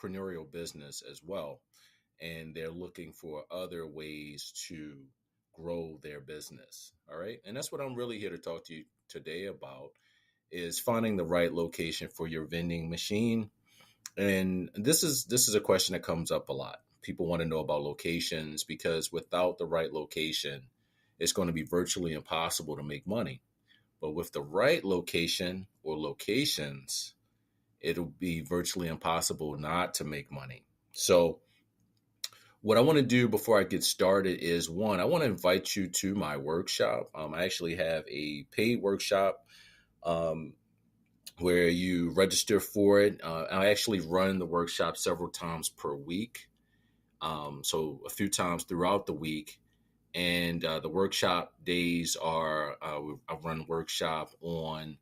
entrepreneurial business as well, and they're looking for other ways to grow their business. All right. And that's what I'm really here to talk to you today about, is finding the right location for your vending machine. And this is a question that comes up a lot. People want to know about locations, because without the right location, it's going to be virtually impossible to make money. But with the right location or locations, it'll be virtually impossible not to make money. So what I want to do before I get started is, one, I want to invite you to my workshop. I actually have a paid workshop um, where you register for it. I actually run the workshop several times per week, so a few times throughout the week. And the workshop days are I run workshop on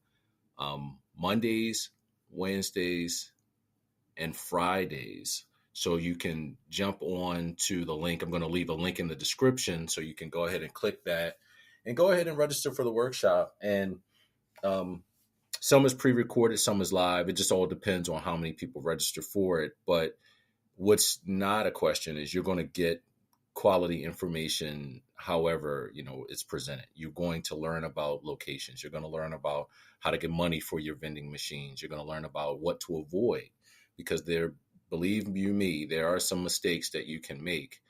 Mondays, Wednesdays, and Fridays. So you can jump on to the link. I'm going to leave a link in the description so you can go ahead and click that and go ahead and register for the workshop. And um, some is pre-recorded, some is live. It just all depends on how many people register for it. But what's not a question is you're going to get quality information however it's presented. You're going to learn about locations. You're going to learn about how to get money for your vending machines. You're going to learn about what to avoid, because believe you me, there are some mistakes that you can make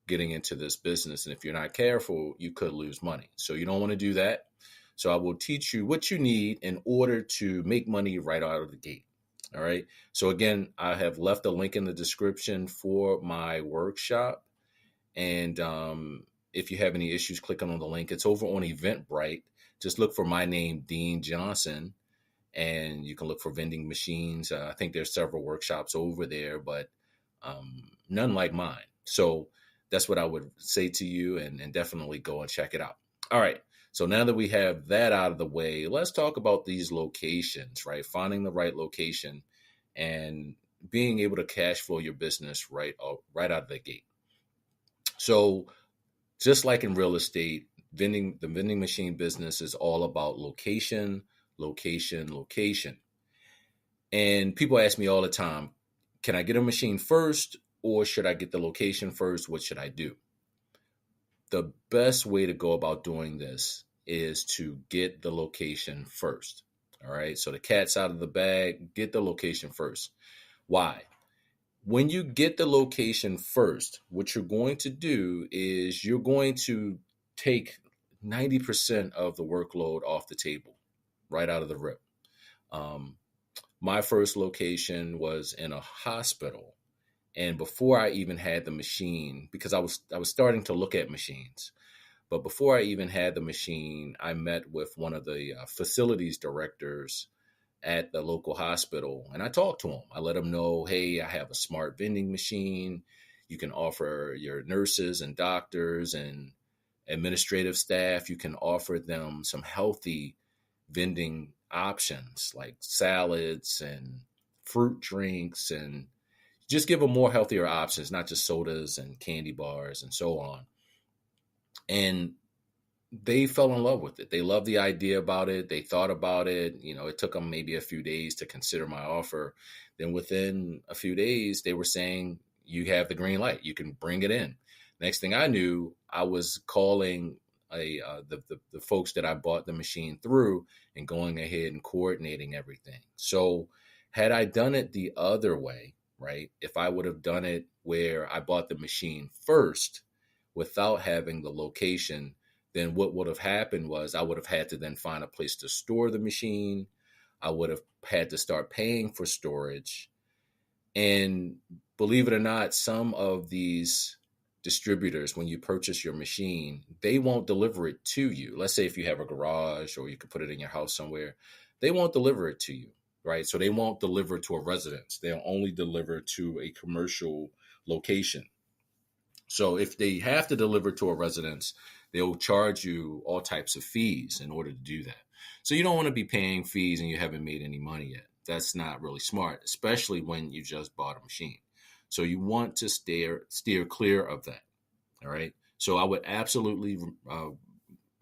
getting into this business, and if you're not careful, you could lose money. So you don't want to do that. So I will teach you what you need in order to make money right out of the gate. All right. So again, I have left a link in the description for my workshop. And if you have any issues clicking on the link, it's over on Eventbrite. Just look for my name, Dean Johnson, and you can look for vending machines. I think there's several workshops over there, but none like mine. So that's what I would say to you, and definitely go and check it out. All right. So now that we have that out of the way, let's talk about these locations, right? Finding the right location and being able to cash flow your business right out of the gate. So just like in real estate, the vending machine business is all about location, location, location. And people ask me all the time, can I get a machine first, or should I get the location first? What should I do? The best way to go about doing this is to get the location first. All right. So the cat's out of the bag, get the location first. Why? When you get the location first, what you're going to do is you're going to take 90% of the workload off the table right out of the rip. My first location was in a hospital. And before I even had the machine, because I was starting to look at machines, but before I even had the machine, I met with one of the facilities directors at the local hospital, and I talked to him. I let him know, hey, I have a smart vending machine. You can offer your nurses and doctors and administrative staff, you can offer them some healthy vending options like salads and fruit drinks, and just give them more healthier options, not just sodas and candy bars and so on. And they fell in love with it. They loved the idea about it. They thought about it. It took them maybe a few days to consider my offer. Then within a few days, they were saying, you have the green light. You can bring it in. Next thing I knew, I was calling the folks that I bought the machine through and going ahead and coordinating everything. So had I done it the other way, right? If I would have done it where I bought the machine first without having the location, then what would have happened was I would have had to then find a place to store the machine. I would have had to start paying for storage. And believe it or not, some of these distributors, when you purchase your machine, they won't deliver it to you. Let's say if you have a garage or you could put it in your house somewhere, they won't deliver it to you, right? So they won't deliver to a residence. They'll only deliver to a commercial location. So if they have to deliver to a residence, they'll charge you all types of fees in order to do that. So you don't want to be paying fees and you haven't made any money yet. That's not really smart, especially when you just bought a machine. So you want to steer clear of that. All right. So I would absolutely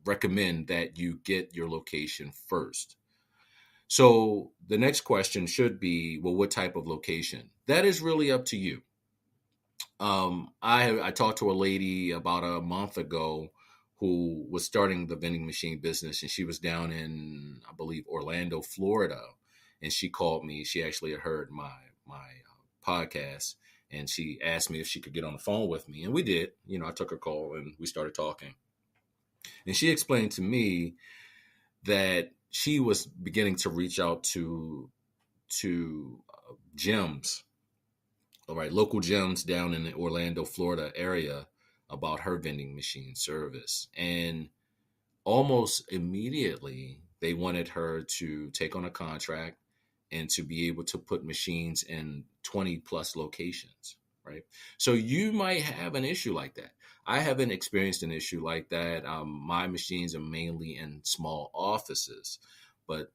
recommend that you get your location first. So the next question should be, well, what type of location? that is really up to you. I talked to a lady about a month ago who was starting the vending machine business, and she was down in, I believe, Orlando, Florida, and she called me. She actually had heard my podcast, and she asked me if she could get on the phone with me, and we did. I took her call and we started talking, and she explained to me that she was beginning to reach out to gyms, all right, local gyms down in the Orlando, Florida area about her vending machine service. And almost immediately, they wanted her to take on a contract and to be able to put machines in 20 plus locations, right? So you might have an issue like that. I haven't experienced an issue like that. My machines are mainly in small offices, but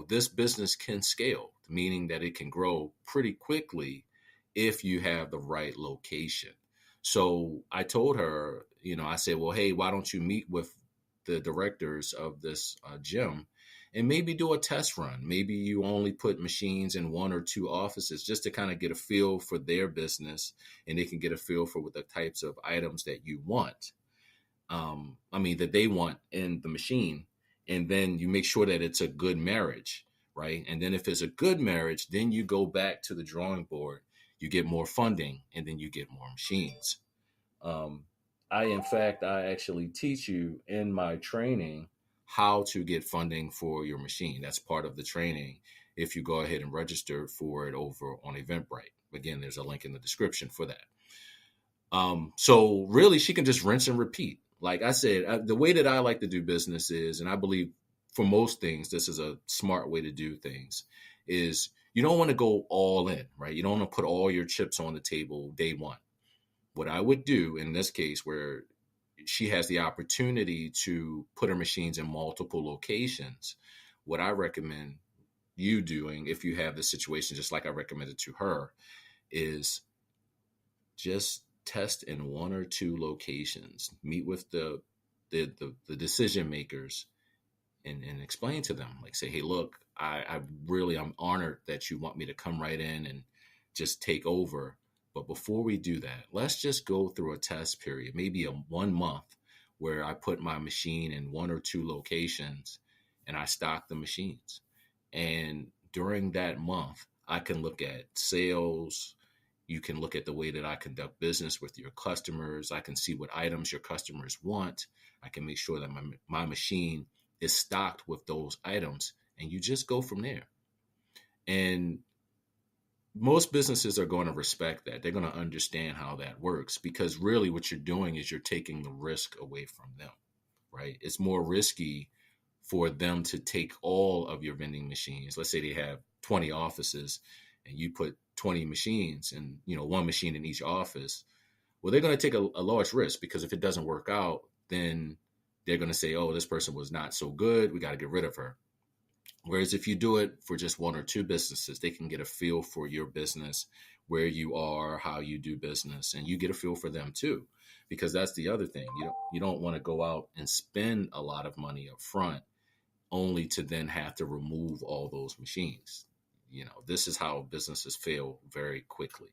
this business can scale, meaning that it can grow pretty quickly if you have the right location. So I told her, I said, well, hey, why don't you meet with the directors of this gym and maybe do a test run? Maybe you only put machines in one or two offices just to kind of get a feel for their business, and they can get a feel for what the types of items that you want. That they want in the machine. And then you make sure that it's a good marriage, right? And then if it's a good marriage, then you go back to the drawing board, you get more funding, and then you get more machines. Um, in fact, I actually teach you in my training how to get funding for your machine. That's part of the training if you go ahead and register for it over on Eventbrite. Again, there's a link in the description for that. So really, she can just rinse and repeat. Like I said, the way that I like to do business is, and I believe for most things, this is a smart way to do things, is you don't want to go all in, right? You don't want to put all your chips on the table day one. What I would do in this case, where she has the opportunity to put her machines in multiple locations, what I recommend you doing, if you have the situation, just like I recommended to her, is just test in one or two locations, meet with the decision makers, and explain to them, like, say, hey, look, I'm honored that you want me to come right in and just take over. But before we do that, let's just go through a test period, maybe a 1 month, where I put my machine in one or two locations and I stock the machines. And during that month, I can look at sales. You can look at the way that I conduct business with your customers. I can see what items your customers want. I can make sure that my machine is stocked with those items, and you just go from there. And most businesses are going to respect that. They're going to understand how that works, because really what you're doing is you're taking the risk away from them, right? It's more risky for them to take all of your vending machines. Let's say they have 20 offices and you put 20 machines and, one machine in each office. Well, they're going to take a large risk, because if it doesn't work out, then they're going to say, oh, this person was not so good, we got to get rid of her. Whereas if you do it for just one or two businesses, they can get a feel for your business, where you are, how you do business, and you get a feel for them too. Because that's the other thing. You don't want to go out and spend a lot of money up front only to then have to remove all those machines. This is how businesses fail very quickly.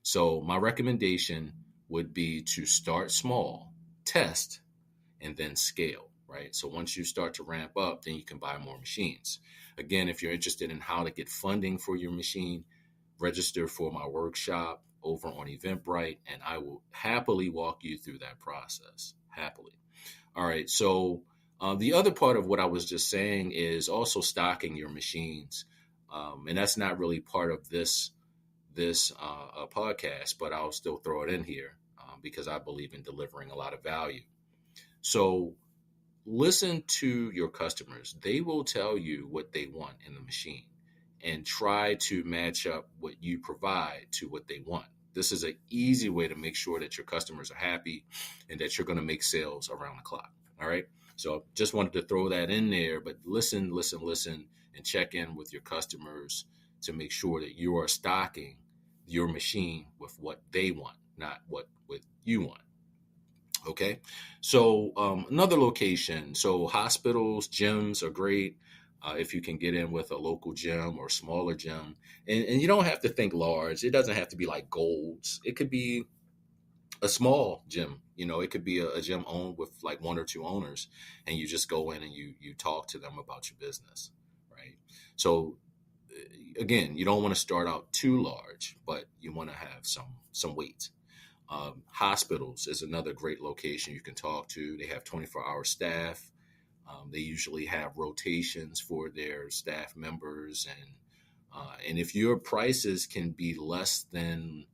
So my recommendation would be to start small, test, and then scale, right? So once you start to ramp up, then you can buy more machines. Again, if you're interested in how to get funding for your machine, register for my workshop over on Eventbrite, and I will happily walk you through that process. Happily. All right. So the other part of what I was just saying is also stocking your machines. And that's not really part of this podcast, but I'll still throw it in here because I believe in delivering a lot of value. So listen to your customers. They will tell you what they want in the machine, and try to match up what you provide to what they want. This is an easy way to make sure that your customers are happy and that you're going to make sales around the clock. All right. So just wanted to throw that in there, but listen, and check in with your customers to make sure that you are stocking your machine with what they want, not what you want. Okay. So another location. So hospitals, gyms are great. If you can get in with a local gym or smaller gym, and you don't have to think large. It doesn't have to be like Gold's. It could be a small gym. It could be a gym owned with like one or two owners, and you just go in and you talk to them about your business, right? So again, you don't want to start out too large, but you want to have some weight. Hospitals is another great location you can talk to. They have 24-hour staff. They usually have rotations for their staff members, and if your prices can be less than,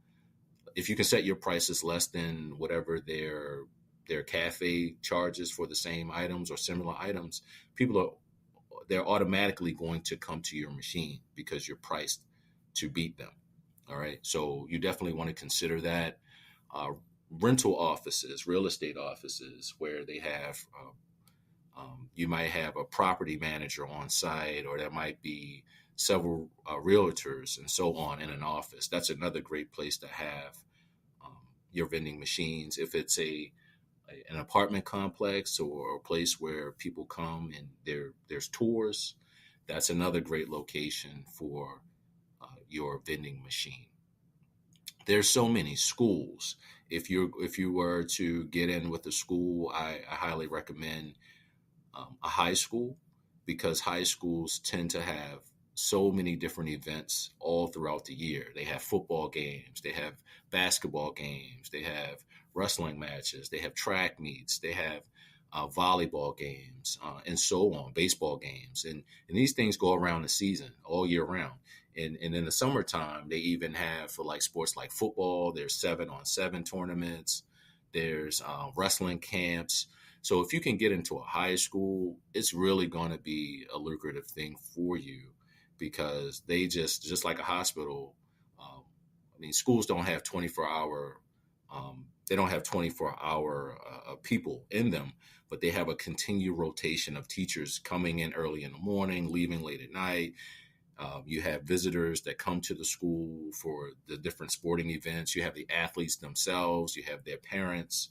if you can set your prices less than whatever their cafe charges for the same items or similar items, people are they're automatically going to come to your machine because you're priced to beat them. All right, so you definitely want to consider that. Uh, Rental offices, real estate offices, where they have you might have a property manager on site, or there might be several realtors and so on in an office. That's another great place to have um, your vending machines. If it's an apartment complex or a place where people come and there's tours, that's another great location for your vending machine. There's so many schools. If you were to get in with a school, I highly recommend a high school, because high schools tend to have so many different events all throughout the year. They have football games, they have basketball games, they have wrestling matches, they have track meets, they have volleyball games, and so on, baseball games. And these things go around the season all year round. And in the summertime, they even have, for like sports like football, there's 7-on-7 tournaments, there's wrestling camps. So if you can get into a high school, it's really going to be a lucrative thing for you, because they just like a hospital. I mean, schools don't have 24-hour. They don't have 24-hour people in them, but they have a continued rotation of teachers coming in early in the morning, leaving late at night. You have visitors that come to the school for the different sporting events. You have the athletes themselves. You have their parents,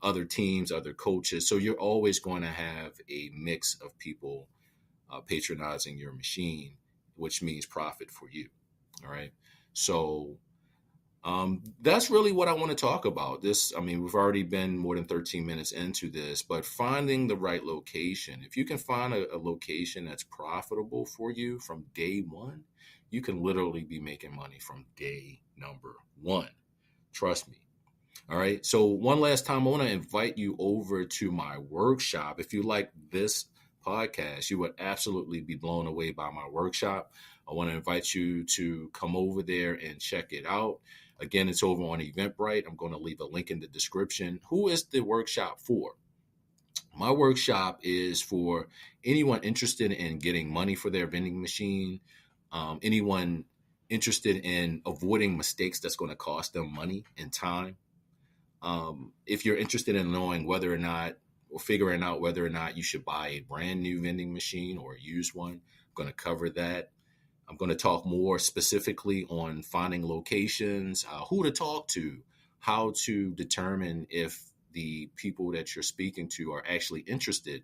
other teams, other coaches. So you're always going to have a mix of people patronizing your machine, which means profit for you. All right. So that's really what I want to talk about. I mean, we've already been more than 13 minutes into this, but finding the right location. If you can find a location that's profitable for you from day one, you can literally be making money from day number one. Trust me. All right. So one last time, I want to invite you over to my workshop. If you like this podcast, you would absolutely be blown away by my workshop. I want to invite you to come over there and check it out. Again, it's over on Eventbrite. I'm going to leave a link in the description. Who is the workshop for? My workshop is for anyone interested in getting money for their vending machine, anyone interested in avoiding mistakes that's going to cost them money and time. If you're interested in knowing whether or not, or figuring out whether or not you should buy a brand new vending machine or a used one, I'm going to cover that. I'm going to talk more specifically on finding locations, who to talk to, how to determine if the people that you're speaking to are actually interested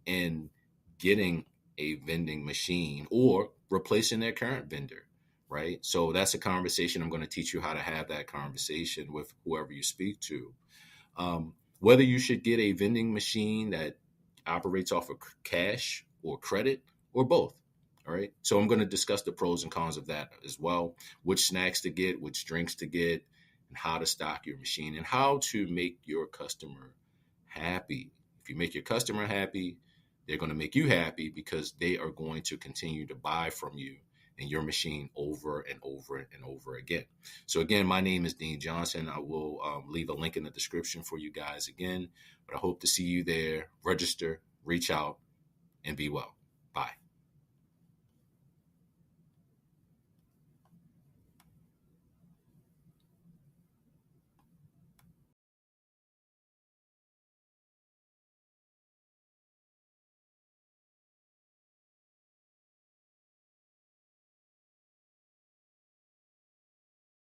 in getting a vending machine or replacing their current vendor, right? So that's a conversation. I'm going to teach you how to have that conversation with whoever you speak to. Whether you should get a vending machine that operates off of cash or credit or both. All right. So I'm going to discuss the pros and cons of that as well, which snacks to get, which drinks to get, and how to stock your machine, and how to make your customer happy. If you make your customer happy, they're going to make you happy, because they are going to continue to buy from you and your machine over and over and over again. So again, my name is Dean Johnson. I will leave a link in the description for you guys again, but I hope to see you there. Register, reach out, and be well.